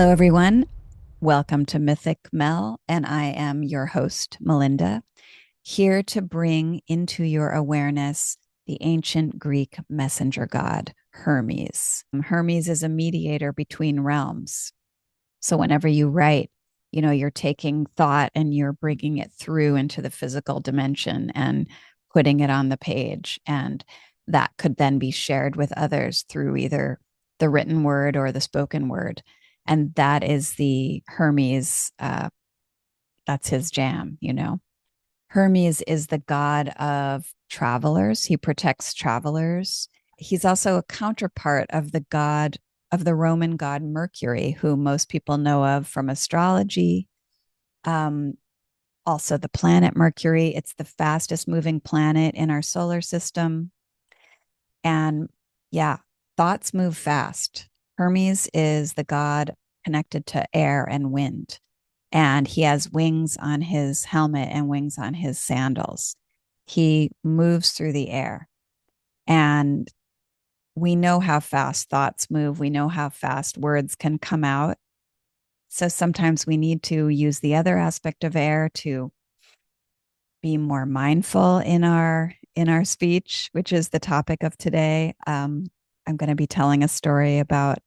Hello, everyone. Welcome to Mythic Mel, and I am your host, Melinda, here to bring into your awareness the ancient Greek messenger god, Hermes. Hermes is a mediator between realms. So whenever you write, you're taking thought and you're bringing it through into the physical dimension and putting it on the page. And that could then be shared with others through either the written word or the spoken word. And that is the Hermes, that's his jam. Hermes is the god of travelers. He protects travelers. He's also a counterpart of the Roman god Mercury, who most people know of from astrology. Um, Also, the planet Mercury. It's the fastest moving planet in our solar system. And yeah, thoughts move fast. Hermes is the god connected to air and wind, and he has wings on his helmet and wings on his sandals. He moves through the air, and we know how fast thoughts move. We know how fast words can come out. So sometimes we need to use the other aspect of air to be more mindful in our speech, which is the topic of today. I'm going to be telling a story about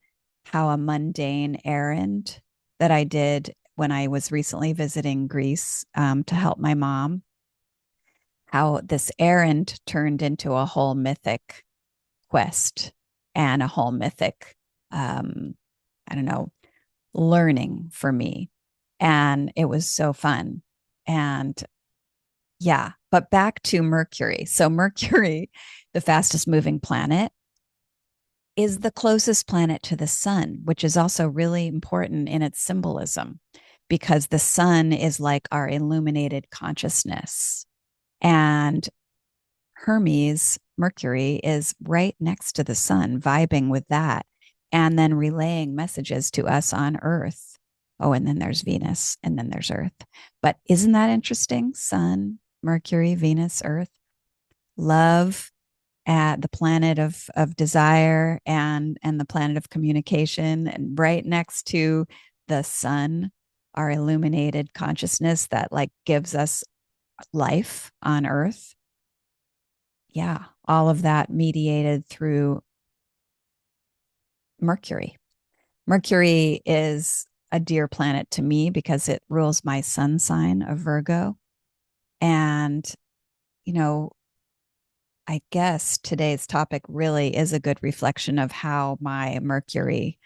how a mundane errand that I did when I was recently visiting Greece to help my mom, how this errand turned into a whole mythic quest and a whole mythic, um, I don't know, learning for me. And it was so fun. And yeah, but back to Mercury. So, Mercury, the fastest moving planet, is the closest planet to the sun, which is also really important in its symbolism because the sun is like our illuminated consciousness. And Hermes, Mercury, is right next to the sun, vibing with that, and then relaying messages to us on Earth. Oh, and then there's Venus, and then there's Earth. But isn't that interesting? Sun, Mercury, Venus, Earth, love at the planet of desire and the planet of communication, and right next to the sun, our illuminated consciousness that like gives us life on Earth. Yeah, all of that mediated through Mercury. Mercury is a dear planet to me because it rules my sun sign of Virgo. And, you know, I guess today's topic really is a good reflection of how my Mercury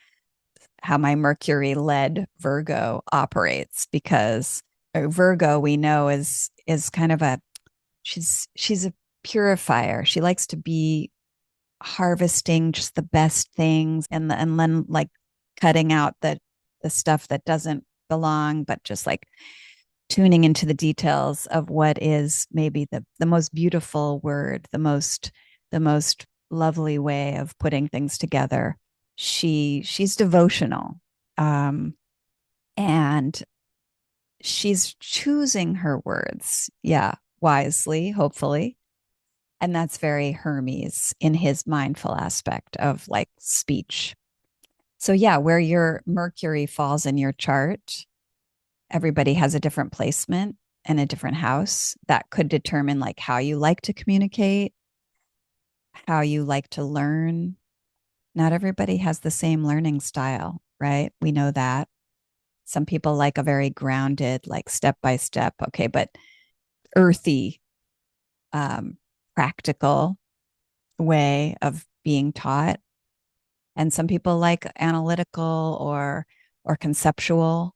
led Virgo operates, because Virgo we know is kind of a she's a purifier. She likes to be harvesting just the best things and then like cutting out the stuff that doesn't belong, but just like tuning into the details of what is maybe the most beautiful word, the most lovely way of putting things together. She's devotional. And she's choosing her words, yeah, wisely, hopefully. And that's very Hermes in his mindful aspect of like speech. So yeah, where your Mercury falls in your chart, everybody has a different placement and a different house that could determine like how you like to communicate, how you like to learn. Not everybody has the same learning style, right? We know that. Some people like a very grounded, like step by step, okay, but earthy, um, practical way of being taught. And some people like analytical or conceptual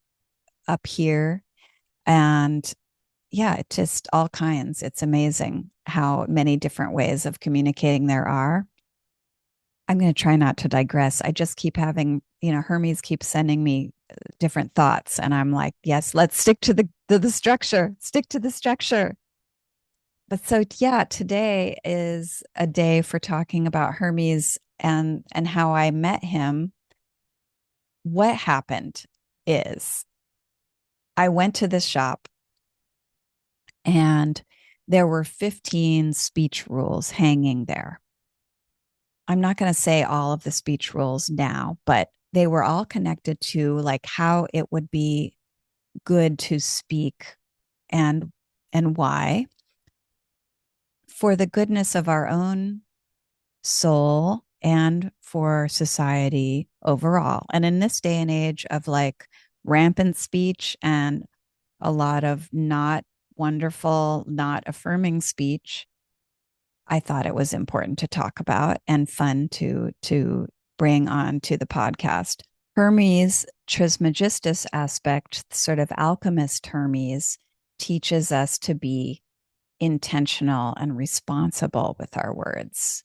up here. And yeah, it just all kinds. It's amazing how many different ways of communicating there are. I'm going to try not to digress. I just keep having, Hermes keeps sending me different thoughts, and I'm like, yes, let's stick to the structure. Stick to the structure. But so yeah, today is a day for talking about Hermes and how I met him. What happened is I went to this shop and there were 15 speech rules hanging there. I'm not going to say all of the speech rules now, but they were all connected to like how it would be good to speak and why, for the goodness of our own soul and for society overall. And in this day and age of like rampant speech and a lot of not wonderful, not affirming speech, I thought it was important to talk about and fun to bring on to the podcast. Hermes Trismegistus aspect, sort of alchemist Hermes, teaches us to be intentional and responsible with our words.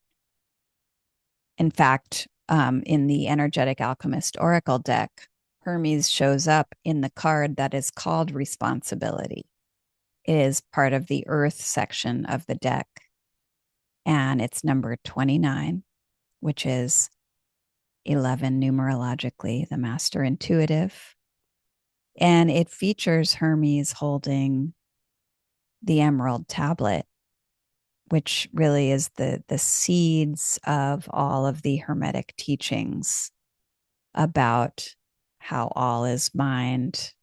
In fact, in the Energetic Alchemist Oracle deck, Hermes shows up in the card that is called Responsibility. It is part of the Earth section of the deck, and it's number 29, which is 11 numerologically, the master intuitive. And it features Hermes holding the emerald tablet, which really is the seeds of all of the Hermetic teachings about how all is mind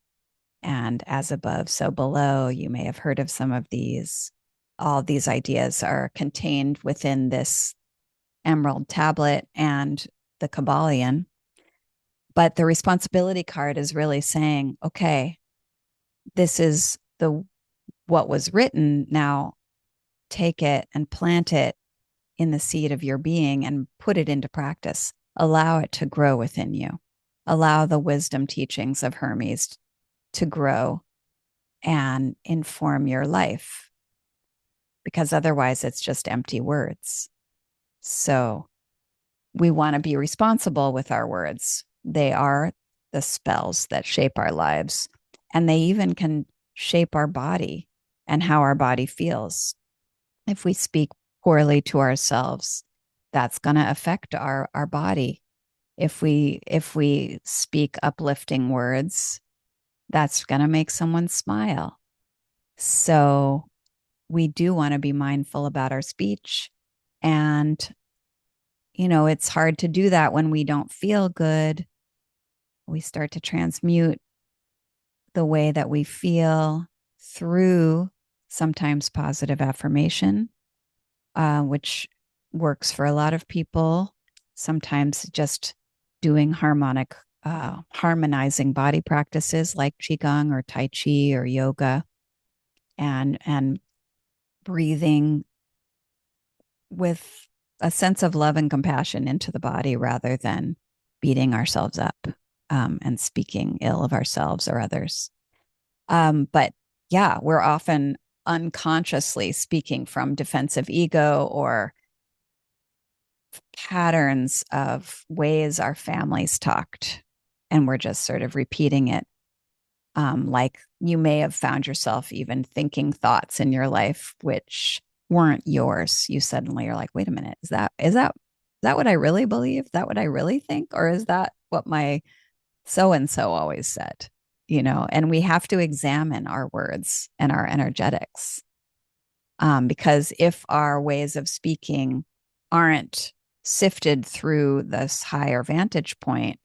and as above, so below. You may have heard of some of these. All these ideas are contained within this emerald tablet and the Kabbalion. But the responsibility card is really saying, okay, this is the what was written. Now take it and plant it in the seed of your being and put it into practice. Allow it to grow within you. Allow the wisdom teachings of Hermes to grow and inform your life, because otherwise it's just empty words. So we want to be responsible with our words. They are the spells that shape our lives, and they even can shape our body and how our body feels. If we speak poorly to ourselves, that's going to affect our body. If we speak uplifting words, that's going to make someone smile. So we do want to be mindful about our speech. And, it's hard to do that when we don't feel good. We start to transmute the way that we feel through sometimes positive affirmation, which works for a lot of people. Sometimes just doing harmonizing body practices like Qigong or Tai Chi or yoga, and breathing with a sense of love and compassion into the body rather than beating ourselves up, and speaking ill of ourselves or others. But yeah, we're often unconsciously speaking from defensive ego or patterns of ways our families talked, and we're just sort of repeating it. Like you may have found yourself even thinking thoughts in your life which weren't yours. You suddenly are like, wait a minute, is that what I really believe? Is that what I really think? Or is that what my so and so always said? And we have to examine our words and our energetics. Because if our ways of speaking aren't sifted through this higher vantage point,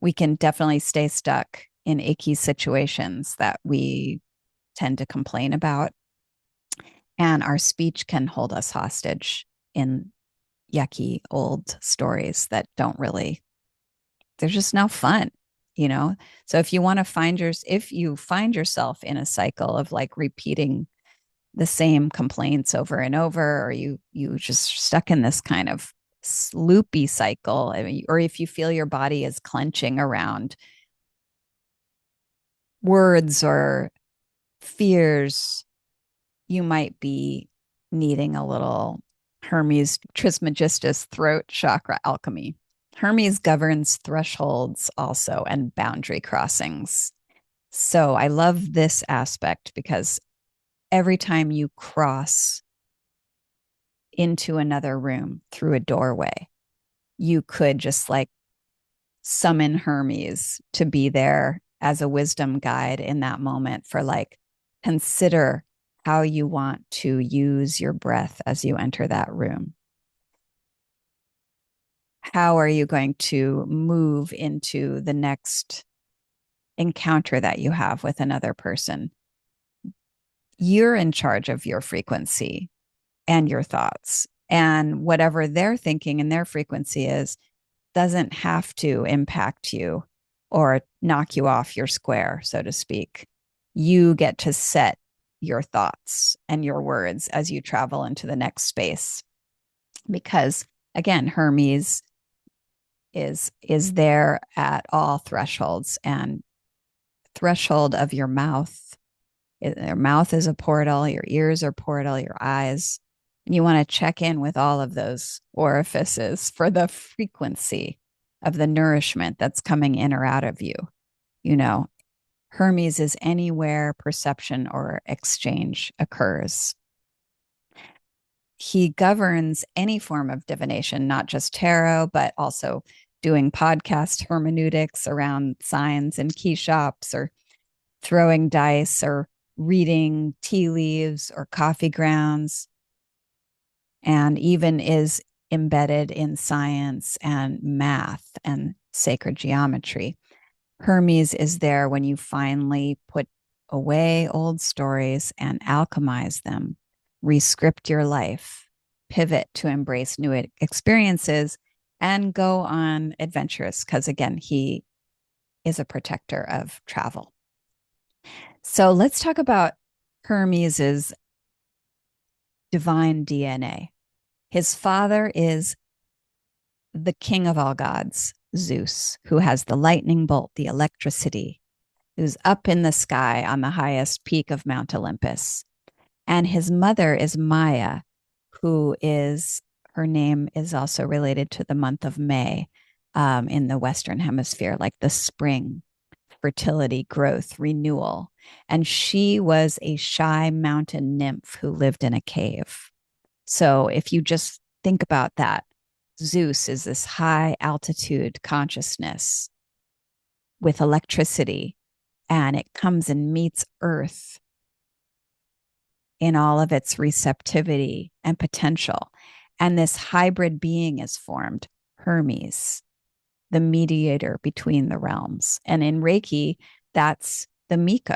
we can definitely stay stuck in icky situations that we tend to complain about. And our speech can hold us hostage in yucky old stories that don't really, they're just no fun. So if you want to if you find yourself in a cycle of like repeating the same complaints over and over, or you just stuck in this kind of loopy cycle, or if you feel your body is clenching around words or fears, you might be needing a little Hermes Trismegistus throat chakra alchemy. Hermes governs thresholds also and boundary crossings. So I love this aspect because every time you cross into another room through a doorway, you could just like summon Hermes to be there as a wisdom guide in that moment for like, consider how you want to use your breath as you enter that room. how are you going to move into the next encounter that you have with another person? You're in charge of your frequency and your thoughts. And whatever their thinking and their frequency is doesn't have to impact you or knock you off your square, so to speak. You get to set your thoughts and your words as you travel into the next space. Because again, Hermes is there at all thresholds, and threshold of your mouth. Your mouth is a portal, your ears are portal, your eyes. And you want to check in with all of those orifices for the frequency of the nourishment that's coming in or out of you. You know, Hermes is anywhere perception or exchange occurs. He governs any form of divination, not just tarot, but also doing podcast hermeneutics around signs and key shops, or throwing dice, or reading tea leaves or coffee grounds, and even is embedded in science and math and sacred geometry. Hermes is there when you finally put away old stories and alchemize them, rescript your life, pivot to embrace new experiences, and go on adventures. Because again, he is a protector of travel. So let's talk about Hermes's divine DNA. His father is the king of all gods, Zeus, who has the lightning bolt, the electricity, who's up in the sky on the highest peak of Mount Olympus. And his mother is Maya, who is, her name is also related to the month of May in the Western Hemisphere, like the spring, fertility, growth, renewal. And she was a shy mountain nymph who lived in a cave. So if you just think about that, Zeus is this high altitude consciousness with electricity, and it comes and meets Earth in all of its receptivity and potential. And this hybrid being is formed, Hermes, the mediator between the realms. And in Reiki, that's the Miko.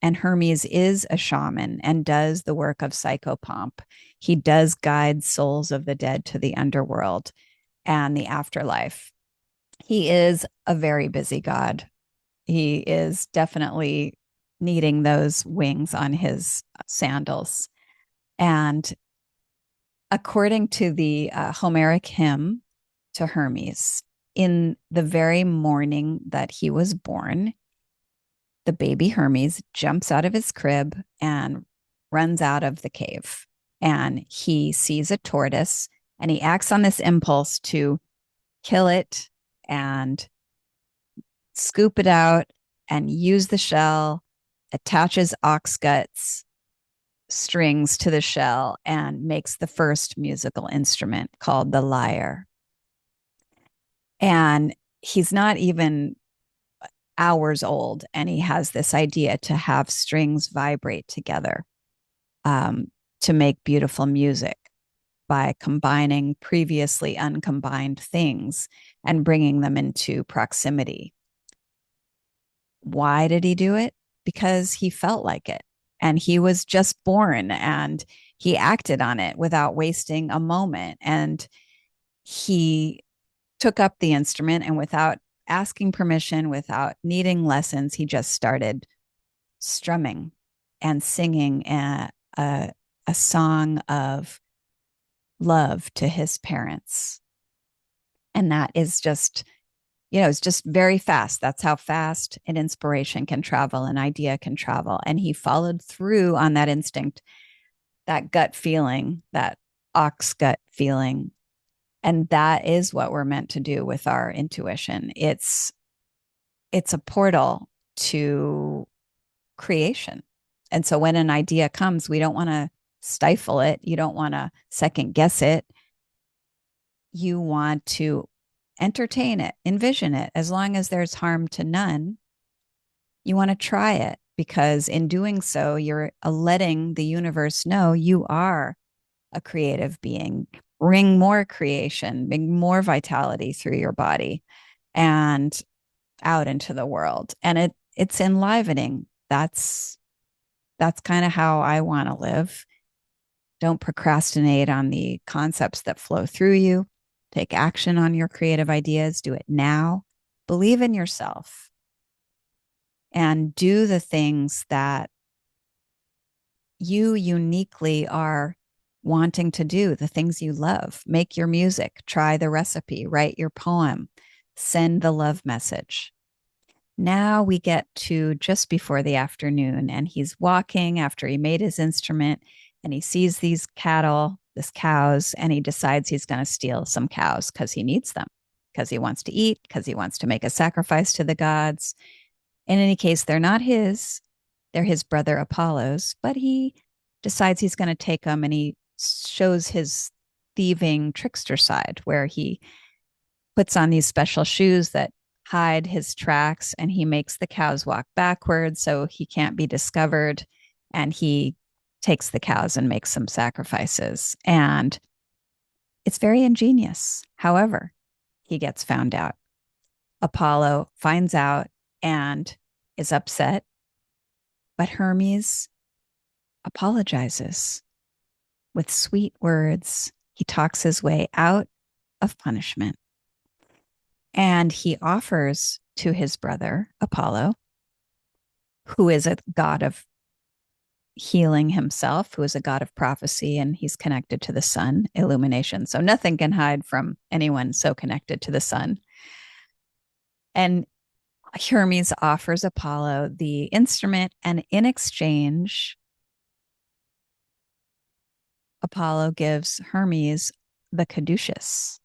And Hermes is a shaman and does the work of psychopomp. He does guide souls of the dead to the underworld and the afterlife. He is a very busy god. He is definitely needing those wings on his sandals. And according to the Homeric hymn to Hermes, in the very morning that he was born, the baby Hermes jumps out of his crib and runs out of the cave. And he sees a tortoise, and he acts on this impulse to kill it and scoop it out and use the shell, attaches ox guts strings to the shell, and makes the first musical instrument called the lyre. And he's not even hours old, and he has this idea to have strings vibrate together to make beautiful music by combining previously uncombined things and bringing them into proximity. Why did he do it? Because he felt like it, and he was just born, and he acted on it without wasting a moment. And he took up the instrument, and without asking permission, without needing lessons, he just started strumming and singing a song of love to his parents. And that is just, it's just very fast. That's how fast an inspiration can travel, an idea can travel. And he followed through on that instinct, that gut feeling, that ox gut feeling. And that is what we're meant to do with our intuition. It's a portal to creation. And so when an idea comes, we don't want to stifle it. You don't want to second guess it. You want to entertain it, envision it. As long as there's harm to none, you want to try it, because in doing so, you're letting the universe know you are a creative being. bring more creation, bring more vitality through your body and out into the world. And it's enlivening. That's kind of how I want to live. Don't procrastinate on the concepts that flow through you. Take action on your creative ideas. Do it now. Believe in yourself and do the things that you uniquely are wanting to do, the things you love. Make your music, try the recipe, write your poem, send the love message. Now we get to just before the afternoon, and he's walking after he made his instrument, and he sees these cattle, this cows, and he decides he's going to steal some cows because he needs them, because he wants to eat, because he wants to make a sacrifice to the gods. In any case, they're not his, they're his brother Apollo's, but he decides he's going to take them, and he shows his thieving trickster side where he puts on these special shoes that hide his tracks, and he makes the cows walk backwards so he can't be discovered, and he takes the cows and makes some sacrifices, and it's very ingenious. However, he gets found out. Apollo finds out and is upset, but Hermes apologizes with sweet words. He talks his way out of punishment. And he offers to his brother, Apollo, who is a god of healing himself, who is a god of prophecy, and he's connected to the sun, illumination. So nothing can hide from anyone so connected to the sun. And Hermes offers Apollo the instrument, and in exchange, Apollo gives Hermes the caduceus,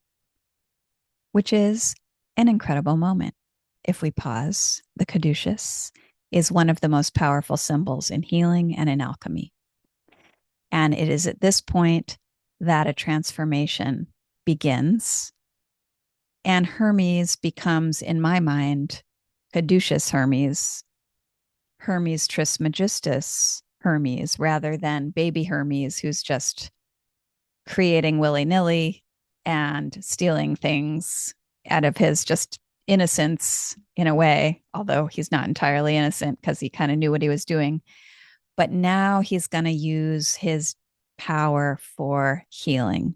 which is an incredible moment. If we pause, the caduceus is one of the most powerful symbols in healing and in alchemy. And it is at this point that a transformation begins. And Hermes becomes, in my mind, caduceus Hermes, Hermes Trismegistus Hermes, rather than baby Hermes, who's just creating willy-nilly and stealing things out of his just innocence in a way, although he's not entirely innocent because he kind of knew what he was doing. But now he's going to use his power for healing.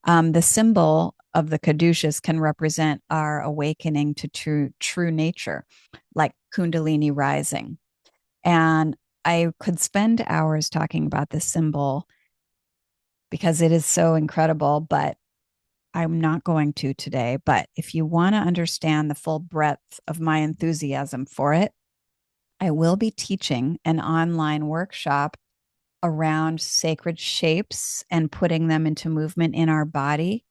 The symbol of the caduceus can represent our awakening to true nature, like Kundalini rising. And I could spend hours talking about this symbol because it is so incredible, but I'm not going to today. But if you want to understand the full breadth of my enthusiasm for it, I will be teaching an online workshop around sacred shapes and putting them into movement in our body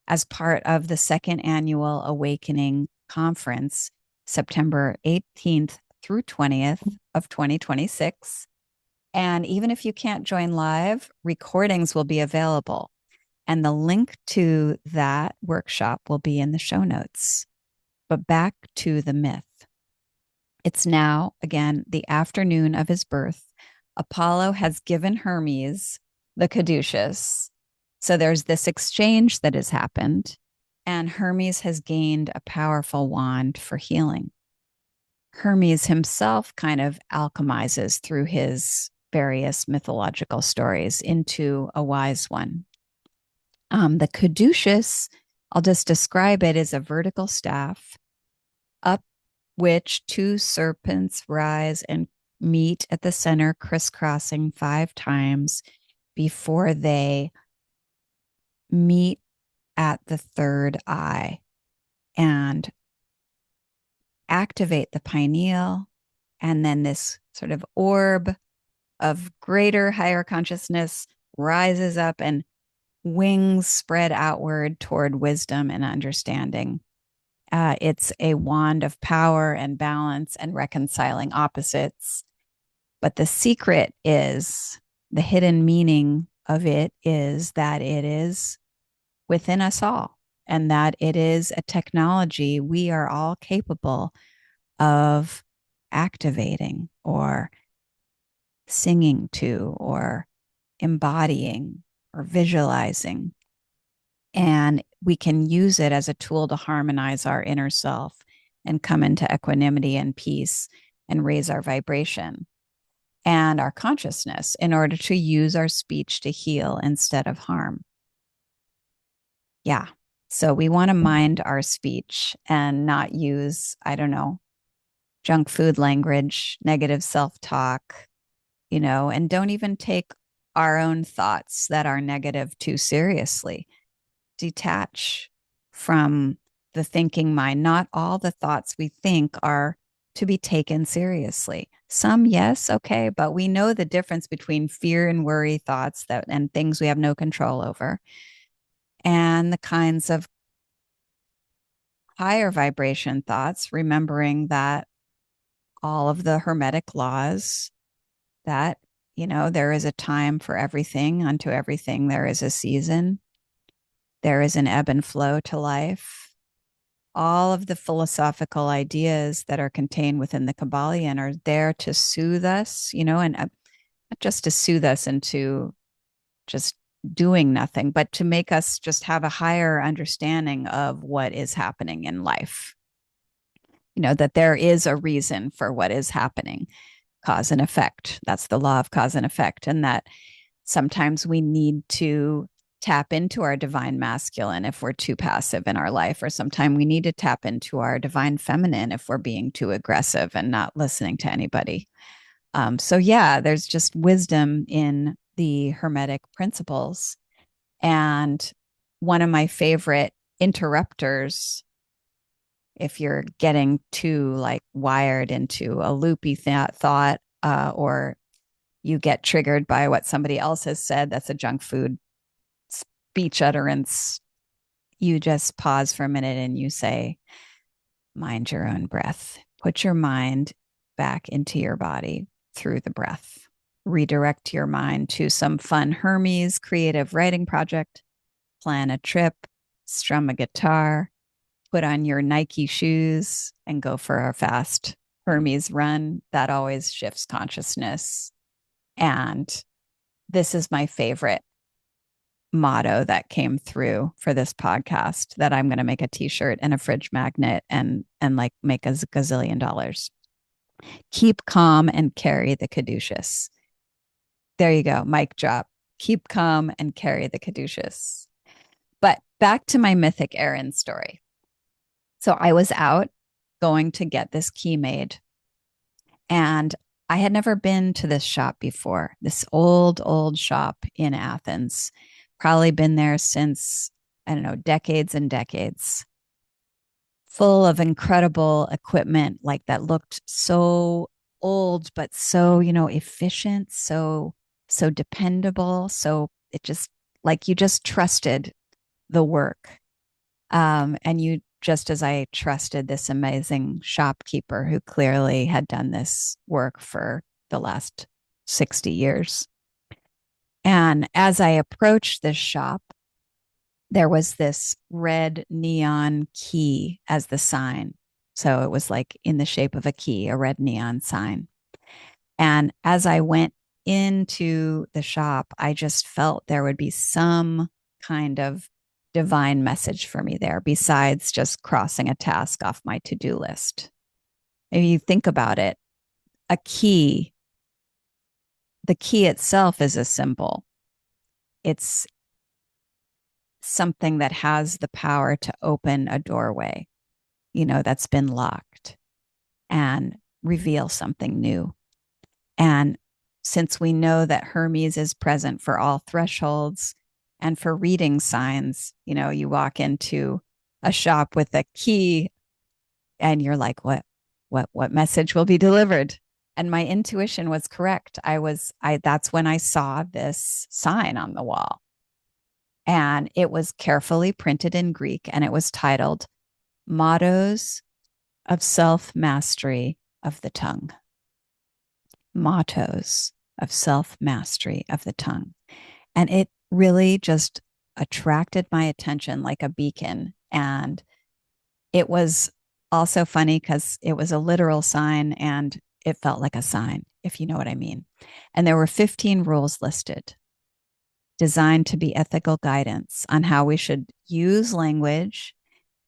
as part of the second annual Awakening Conference, September 18th through 20th of 2026. And even if you can't join live, recordings will be available. And the link to that workshop will be in the show notes. But back to the myth. It's now, again, the afternoon of his birth. Apollo has given Hermes the caduceus. So there's this exchange that has happened, and Hermes has gained a powerful wand for healing. Hermes himself kind of alchemizes through his various mythological stories into a wise one. The caduceus, I'll just describe it as a vertical staff up which two serpents rise and meet at the center, crisscrossing 5 times before they meet at the third eye and activate the pineal. And then this sort of orb of greater, higher consciousness rises up and wings spread outward toward wisdom and understanding. It's a wand of power and balance and reconciling opposites. But the secret is, the hidden meaning of it is that it is within us all, and that it is a technology we are all capable of activating or singing to or embodying or visualizing. And we can use it as a tool to harmonize our inner self and come into equanimity and peace and raise our vibration and our consciousness in order to use our speech to heal instead of harm. Yeah. So we want to mind our speech and not use, I don't know, junk food language, negative self talk, and don't even take our own thoughts that are negative too seriously. Detach from the thinking mind. Not all the thoughts we think are to be taken seriously. Some, yes, okay, but we know the difference between fear and worry thoughts that and things we have no control over, and the kinds of higher vibration thoughts, remembering that all of the hermetic laws that, there is a time for everything, unto everything there is a season, there is an ebb and flow to life. All of the philosophical ideas that are contained within the Kabbalion are there to soothe us, and not just to soothe us into just doing nothing, but to make us just have a higher understanding of what is happening in life. That there is a reason for what is happening, cause and effect. That's the law of cause and effect. And that sometimes we need to tap into our divine masculine if we're too passive in our life, or sometimes we need to tap into our divine feminine if we're being too aggressive and not listening to anybody. So, yeah, there's just wisdom in the Hermetic principles. And one of my favorite interrupters, if you're getting too like wired into a loopy thought, or you get triggered by what somebody else has said, that's a junk food speech utterance, you just pause for a minute and you say, mind your own breath. Put your mind back into your body through the breath. Redirect your mind to some fun Hermes creative writing project, plan a trip, strum a guitar, put on your Nike shoes, and go for a fast Hermes run. That always shifts consciousness. And this is my favorite motto that came through for this podcast that I'm going to make a t-shirt and a fridge magnet and like make a gazillion dollars. Keep calm and carry the caduceus. There you go. Mic drop. Keep calm and carry the caduceus. But back to my mythic errand story. So I was out going to get this key made, and I had never been to this shop before, this old shop in Athens, probably been there since, I don't know, decades and decades, full of incredible equipment like that looked so old, but so, efficient, so dependable. So it just like you just trusted the work. And you just as I trusted this amazing shopkeeper who clearly had done this work for the last 60 years. And as I approached this shop, there was this red neon key as the sign. So it was like in the shape of a key, a red neon sign. And as I went into the shop, I just felt there would be some kind of divine message for me there besides just crossing a task off my to-do list. If you think about it, a key, the key itself is a symbol. It's something that has the power to open a doorway, that's been locked and reveal something new. And since we know that Hermes is present for all thresholds and for reading signs, you walk into a shop with a key and you're like, what message will be delivered? And my intuition was correct. That's when I saw this sign on the wall. And it was carefully printed in Greek and it was titled Mottos of Self-Mastery of the Tongue. Mottos of Self-Mastery of the Tongue. And it really just attracted my attention like a beacon. And it was also funny because it was a literal sign and it felt like a sign, if you know what I mean. And there were 15 rules listed. designed to be ethical guidance on how we should use language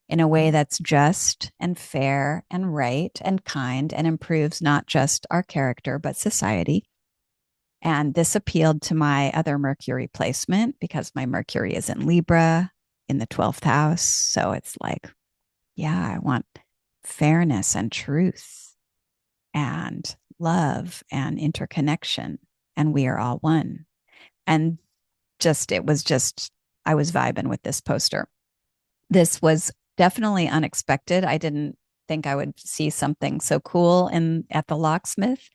in a way that's just and fair and right and kind and improves not just our character, but society. And this appealed to my other Mercury placement because my Mercury is in Libra in the 12th house. So it's like, yeah, I want fairness and truth and love and interconnection. And we are all one. And I was vibing with this poster. This was definitely unexpected. I didn't think I would see something so cool at the locksmith.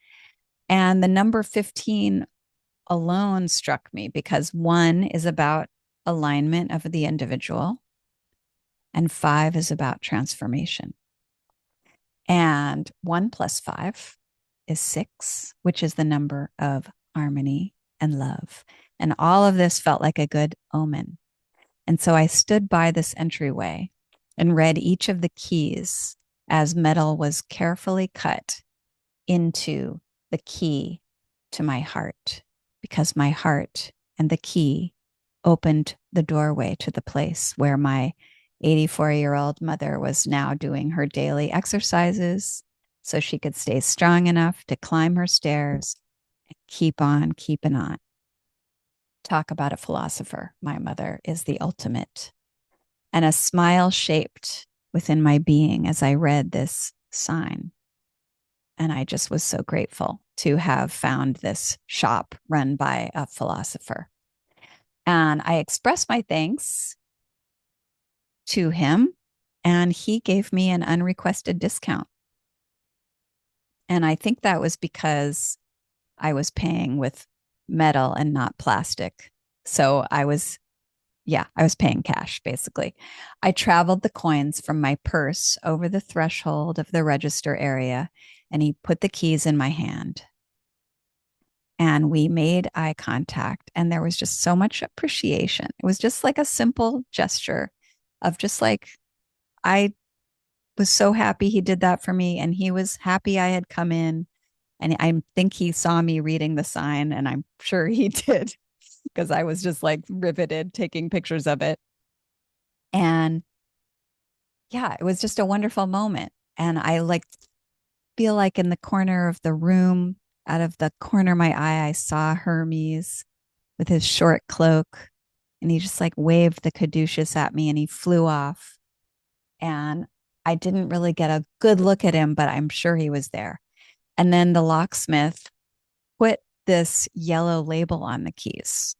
And the number 15 alone struck me because 1 is about alignment of the individual and 5 is about transformation. And 1 plus 5 is 6, which is the number of harmony and love. And all of this felt like a good omen. And so I stood by this entryway and read each of the keys as metal was carefully cut into the key to my heart, because my heart and the key opened the doorway to the place where my 84-year-old mother was now doing her daily exercises so she could stay strong enough to climb her stairs and keep on keeping on. Talk about a philosopher. My mother is the ultimate. And a smile shaped within my being as I read this sign. And I just was so grateful to have found this shop run by a philosopher. And I expressed my thanks to him, and he gave me an unrequested discount. And I think that was because I was paying with metal and not plastic. So I was paying cash basically. I traveled the coins from my purse over the threshold of the register area, and he put the keys in my hand. And we made eye contact, and there was just so much appreciation. It was just like a simple gesture of just like, I was so happy he did that for me, and he was happy I had come in. And I think he saw me reading the sign, and I'm sure he did because I was just like riveted taking pictures of it. And yeah, it was just a wonderful moment. And I feel like in the corner of the room, out of the corner of my eye, I saw Hermes with his short cloak, and he just like waved the caduceus at me and he flew off. And I didn't really get a good look at him, but I'm sure he was there. And then the locksmith put this yellow label on the keys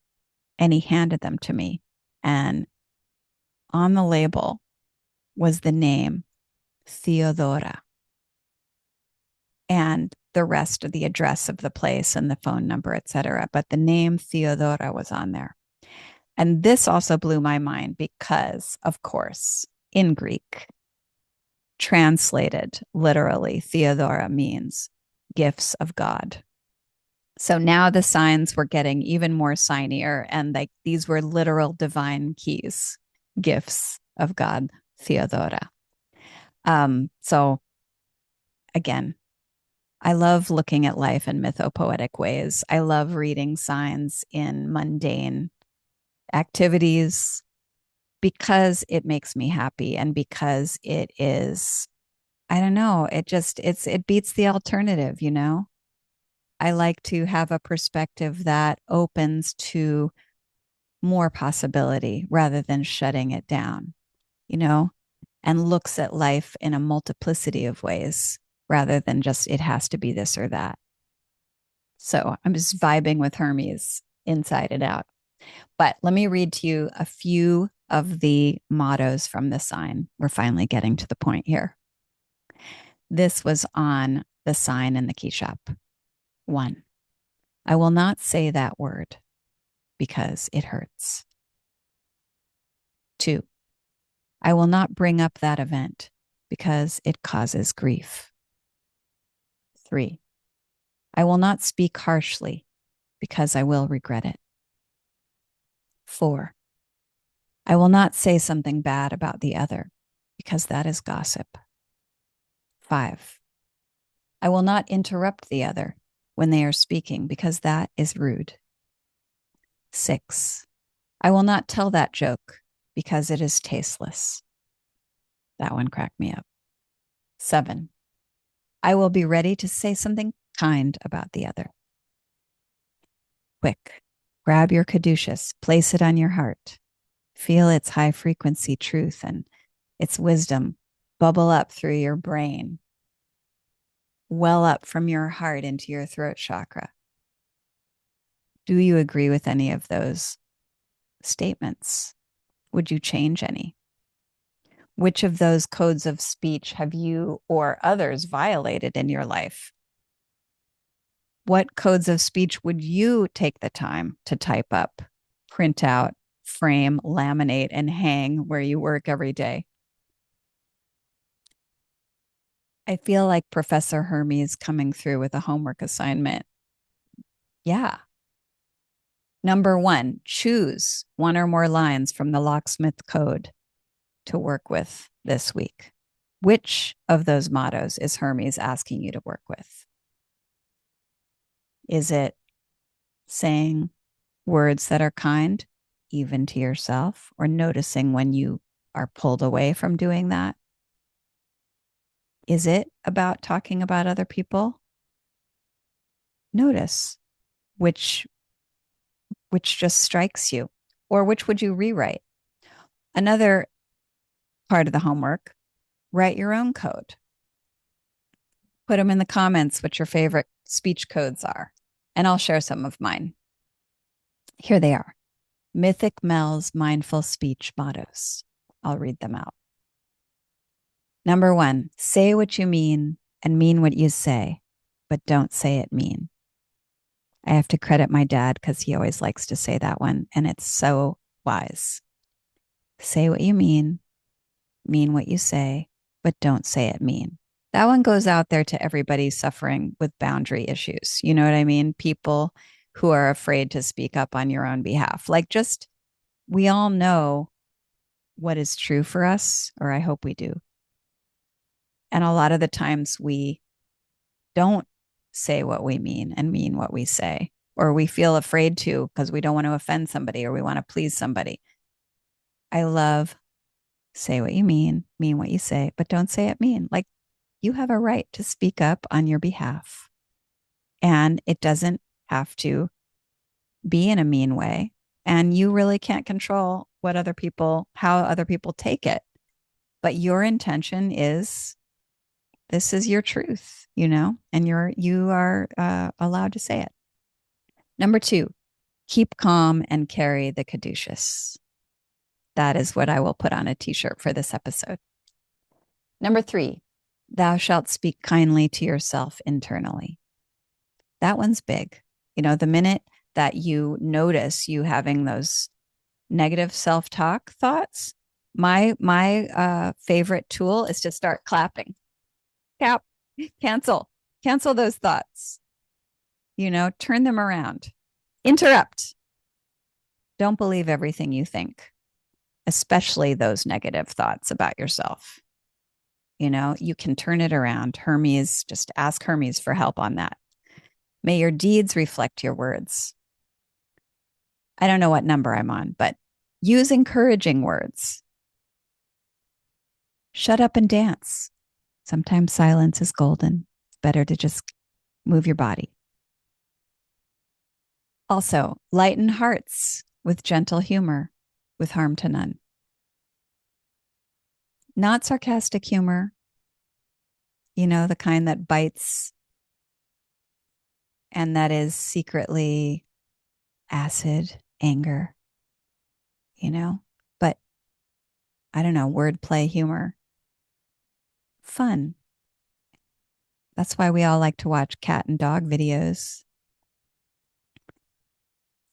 and he handed them to me. And on the label was the name Theodora and the rest of the address of the place and the phone number, etc. But the name Theodora was on there. And this also blew my mind because, of course, in Greek, translated literally, Theodora means gifts of God. So now the signs were getting even more signier, and like these were literal divine keys, gifts of God, Theodora. So again, I love looking at life in mythopoetic ways. I love reading signs in mundane activities because it makes me happy and because it is, I don't know, it beats the alternative, you know? I like to have a perspective that opens to more possibility rather than shutting it down, you know, and looks at life in a multiplicity of ways rather than just it has to be this or that. So I'm just vibing with Hermes inside and out. But let me read to you a few of the mottos from the sign. We're finally getting to the point here. This was on the sign in the key shop. 1, I will not say that word because it hurts. 2, I will not bring up that event because it causes grief. 3, I will not speak harshly because I will regret it. 4, I will not say something bad about the other because that is gossip. 5, I will not interrupt the other when they are speaking because that is rude. 6, I will not tell that joke because it is tasteless. That one cracked me up. 7, I will be ready to say something kind about the other. Quick, grab your caduceus, place it on your heart. Feel its high frequency truth and its wisdom bubble up through your brain, well up from your heart into your throat chakra. Do you agree with any of those statements? Would you change any? Which of those codes of speech have you or others violated in your life? What codes of speech would you take the time to type up, print out, frame, laminate, and hang where you work every day? I feel like Professor Hermes coming through with a homework assignment. Yeah. Number 1, choose one or more lines from the locksmith code to work with this week. Which of those mottos is Hermes asking you to work with? Is it saying words that are kind, even to yourself, or noticing when you are pulled away from doing that? Is it about talking about other people? Notice which just strikes you, or which would you rewrite? Another part of the homework, write your own code. Put them in the comments what your favorite speech codes are, and I'll share some of mine. Here they are. Mythic Mel's mindful speech mottos. I'll read them out. Number 1, say what you mean and mean what you say, but don't say it mean. I have to credit my dad because he always likes to say that one, and it's so wise. Say what you mean what you say, but don't say it mean. That one goes out there to everybody suffering with boundary issues. You know what I mean? People who are afraid to speak up on your own behalf. Like, just, we all know what is true for us, or I hope we do. And a lot of the times we don't say what we mean and mean what we say, or we feel afraid to because we don't want to offend somebody or we want to please somebody. I love say what you mean what you say, but don't say it mean. Like, you have a right to speak up on your behalf. And it doesn't have to be in a mean way. And you really can't control how other people take it. But your intention is, this is your truth, and you are allowed to say it. Number 2, keep calm and carry the caduceus. That is what I will put on a t-shirt for this episode. Number 3, thou shalt speak kindly to yourself internally. That one's big. The minute that you notice you having those negative self-talk thoughts, my favorite tool is to start clapping. Cancel those thoughts. Turn them around. Interrupt. Don't believe everything you think, especially those negative thoughts about yourself. You can turn it around. Hermes, just ask Hermes for help on that. May your deeds reflect your words. I don't know what number I'm on, but use encouraging words. Shut up and dance. Sometimes silence is golden. It's better to just move your body. Also, lighten hearts with gentle humor, with harm to none. Not sarcastic humor, the kind that bites and that is secretly acid, anger, but I don't know, wordplay humor. Fun. That's why we all like to watch cat and dog videos.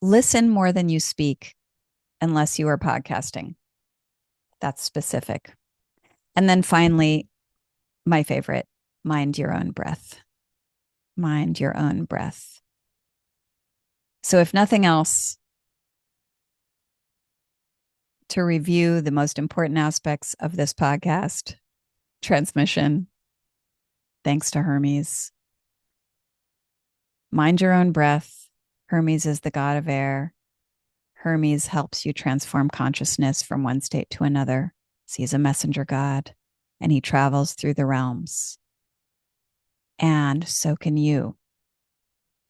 Listen more than you speak, unless you are podcasting. That's specific. And then finally, my favorite, mind your own breath. Mind your own breath. So if nothing else, to review the most important aspects of this podcast, transmission, thanks to Hermes. Mind your own breath. Hermes is the god of air. Hermes helps you transform consciousness from one state to another. He's a messenger god, and he travels through the realms. And so can you.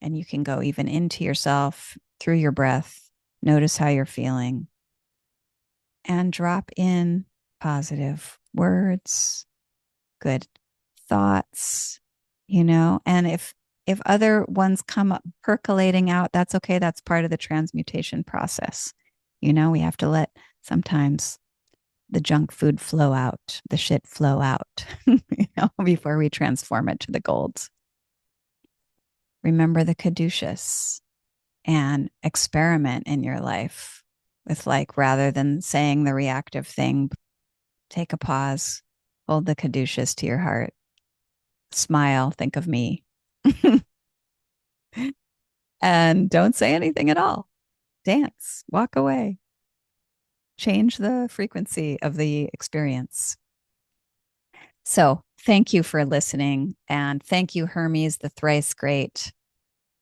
And you can go even into yourself through your breath. Notice how you're feeling and drop in positive words, good thoughts, and if other ones come up percolating out, that's okay. That's part of the transmutation process. We have to let sometimes the junk food flow out, the shit flow out, before we transform it to the gold. Remember the caduceus and experiment in your life with, like, rather than saying the reactive thing, take a pause, hold the caduceus to your heart, smile, think of me, and don't say anything at all. Dance, walk away, change the frequency of the experience. So thank you for listening. And thank you, Hermes, the thrice great.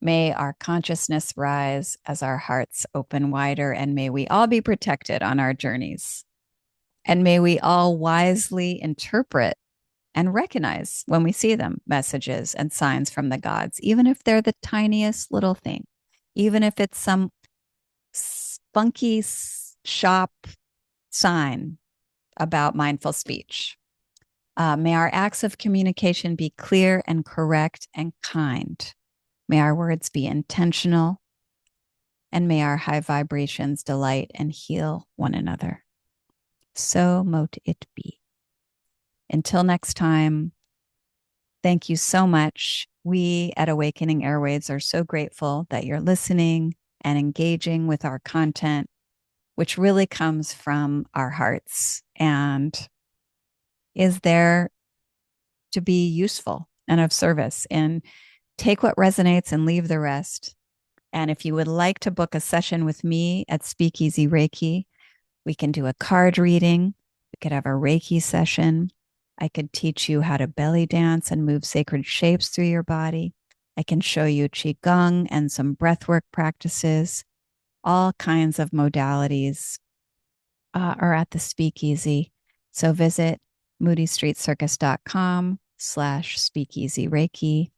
May our consciousness rise as our hearts open wider, and may we all be protected on our journeys. And may we all wisely interpret and recognize when we see them, messages and signs from the gods, even if they're the tiniest little thing, even if it's some funky shop sign about mindful speech. May our acts of communication be clear and correct and kind. May our words be intentional, and may our high vibrations delight and heal one another. So mote it be. Until next time, thank you so much. We at Awakening Airwaves are so grateful that you're listening and engaging with our content, which really comes from our hearts and is there to be useful and of service. And take what resonates and leave the rest. And if you would like to book a session with me at Speakeasy Reiki, we can do a card reading. We could have a Reiki session. I could teach you how to belly dance and move sacred shapes through your body. I can show you Qigong and some breathwork practices. All kinds of modalities are at the Speakeasy. So visit moodystreetcircus.com/speakeasy Reiki.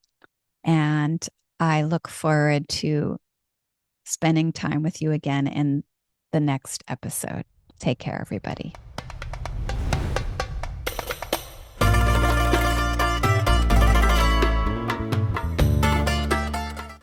And I look forward to spending time with you again in the next episode. Take care, everybody.